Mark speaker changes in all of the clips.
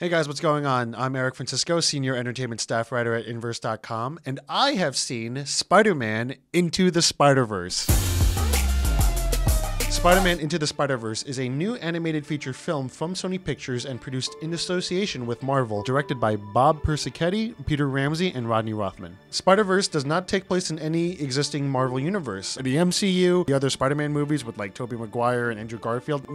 Speaker 1: Hey guys, what's going on? I'm Eric Francisco, Senior Entertainment Staff Writer at Inverse.com, and I have seen Spider-Man Into the Spider-Verse. Spider-Man Into the Spider-Verse is a new animated feature film from Sony Pictures and produced in association with Marvel, directed by Bob Persichetti, Peter Ramsey, and Rodney Rothman. Spider-Verse does not take place in any existing Marvel universe. The MCU, the other Spider-Man movies with like Tobey Maguire and Andrew Garfield,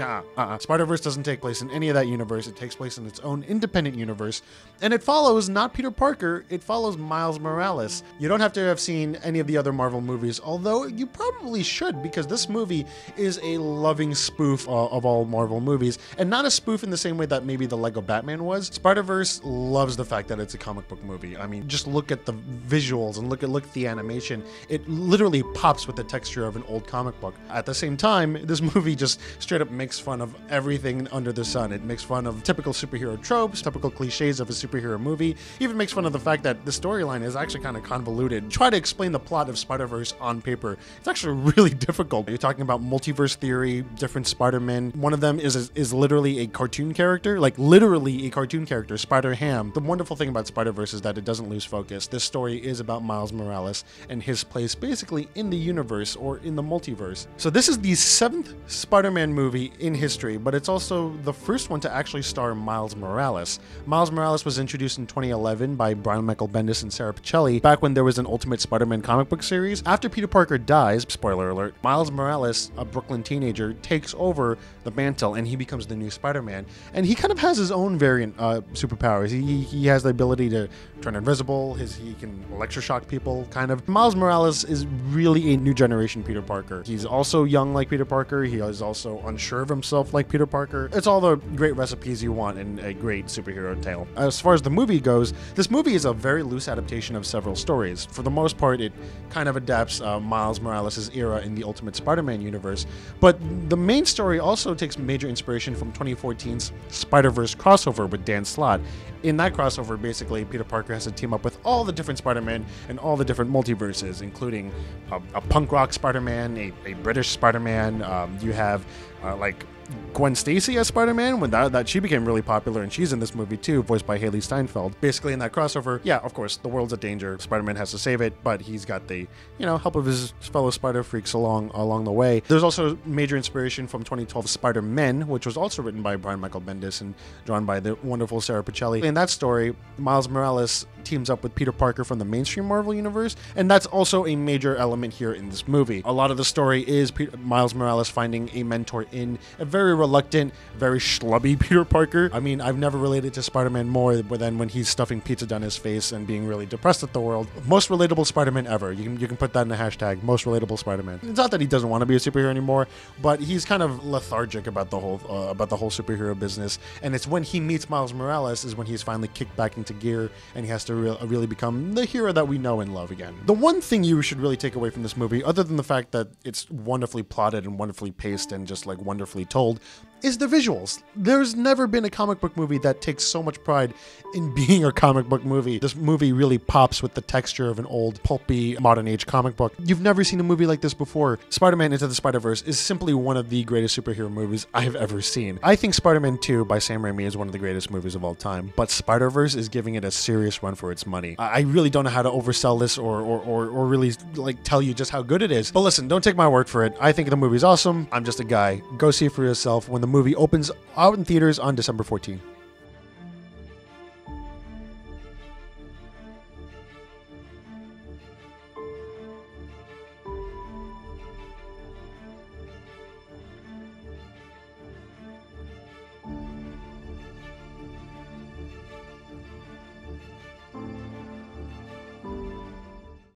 Speaker 1: Spider-Verse doesn't take place in any of that universe. It takes place in its own independent universe, and it follows not Peter Parker, it follows Miles Morales. You don't have to have seen any of the other Marvel movies, although you probably should, because this movie is a loving spoof of all Marvel movies, and not a spoof in the same way that maybe the Lego Batman was. Spider-Verse loves the fact that it's a comic book movie. I mean, just look at the visuals and look at the animation. It literally pops with the texture of an old comic book. At the same time, this movie just straight up makes fun of everything under the sun. It makes fun of typical superhero tropes, typical cliches of a superhero movie, even makes fun of the fact that the storyline is actually kind of convoluted. Try to explain the plot of Spider-Verse on paper. It's actually really difficult. You're talking about multiverse theory, different Spider-Men. One of them is literally a cartoon character, like literally a cartoon character, Spider-Ham. The wonderful thing about Spider-Verse is that it doesn't lose focus. This story is about Miles Morales and his place basically in the universe or in the multiverse. So this is the 7th Spider-Man movie in history, but it's also the first one to actually star Miles Morales. Miles Morales was introduced in 2011 by Brian Michael Bendis and Sarah Pichelli, back when there was an Ultimate Spider-Man comic book series. After Peter Parker dies, spoiler alert, Miles Morales, a Brooklyn teenager, takes over the mantle and he becomes the new Spider-Man. And he kind of has his own variant superpowers. He has the ability to turn invisible, he can electroshock people, kind of. Miles Morales is really a new generation Peter Parker. He's also young like Peter Parker. He is also unsure of himself like Peter Parker. It's all the great recipes you want in a great superhero tale. As far as the movie goes, this movie is a very loose adaptation of several stories. For the most part, it kind of adapts Miles Morales' era in the Ultimate Spider-Man universe, but the main story also takes major inspiration from 2014's Spider-Verse crossover with Dan Slott. In that crossover, basically, Peter Parker has to team up with all the different Spider-Men and all the different multiverses, including a punk rock Spider-Man, a British Spider-Man. You have like Gwen Stacy as Spider-Man, when that she became really popular, and she's in this movie too, voiced by Haley Steinfeld. Basically, in that crossover, yeah, of course, the world's a danger. Spider-Man has to save it, but he's got the, help of his fellow Spider Freaks along the way. There's also major inspiration from 2012 Spider-Men, which was also written by Brian Michael Bendis and drawn by the wonderful Sarah Pichelli. In that story, Miles Morales teams up with Peter Parker from the mainstream Marvel universe, and that's also a major element here in this movie. A lot of the story is Miles Morales finding a mentor in a very reluctant, very schlubby Peter Parker. I mean, I've never related to Spider-Man more than when he's stuffing pizza down his face and being really depressed at the world. Most relatable Spider-Man ever. You can put that in the hashtag, most relatable Spider-Man. It's not that he doesn't want to be a superhero anymore, but he's kind of lethargic about the whole superhero business. And it's when he meets Miles Morales is when he's finally kicked back into gear and he has to really become the hero that we know and love again. The one thing you should really take away from this movie, other than the fact that it's wonderfully plotted and wonderfully paced and just like wonderfully told, is the visuals. There's never been a comic book movie that takes so much pride in being a comic book movie. This movie really pops with the texture of an old, pulpy, modern age comic book. You've never seen a movie like this before. Spider-Man Into the Spider-Verse is simply one of the greatest superhero movies I've ever seen. I think Spider-Man 2 by Sam Raimi is one of the greatest movies of all time, but Spider-Verse is giving it a serious run for its money. I really don't know how to oversell this or really like tell you just how good it is. But listen, don't take my word for it. I think the movie's awesome. I'm just a guy. Go see it for yourself when the movie opens out in theaters on December 14th.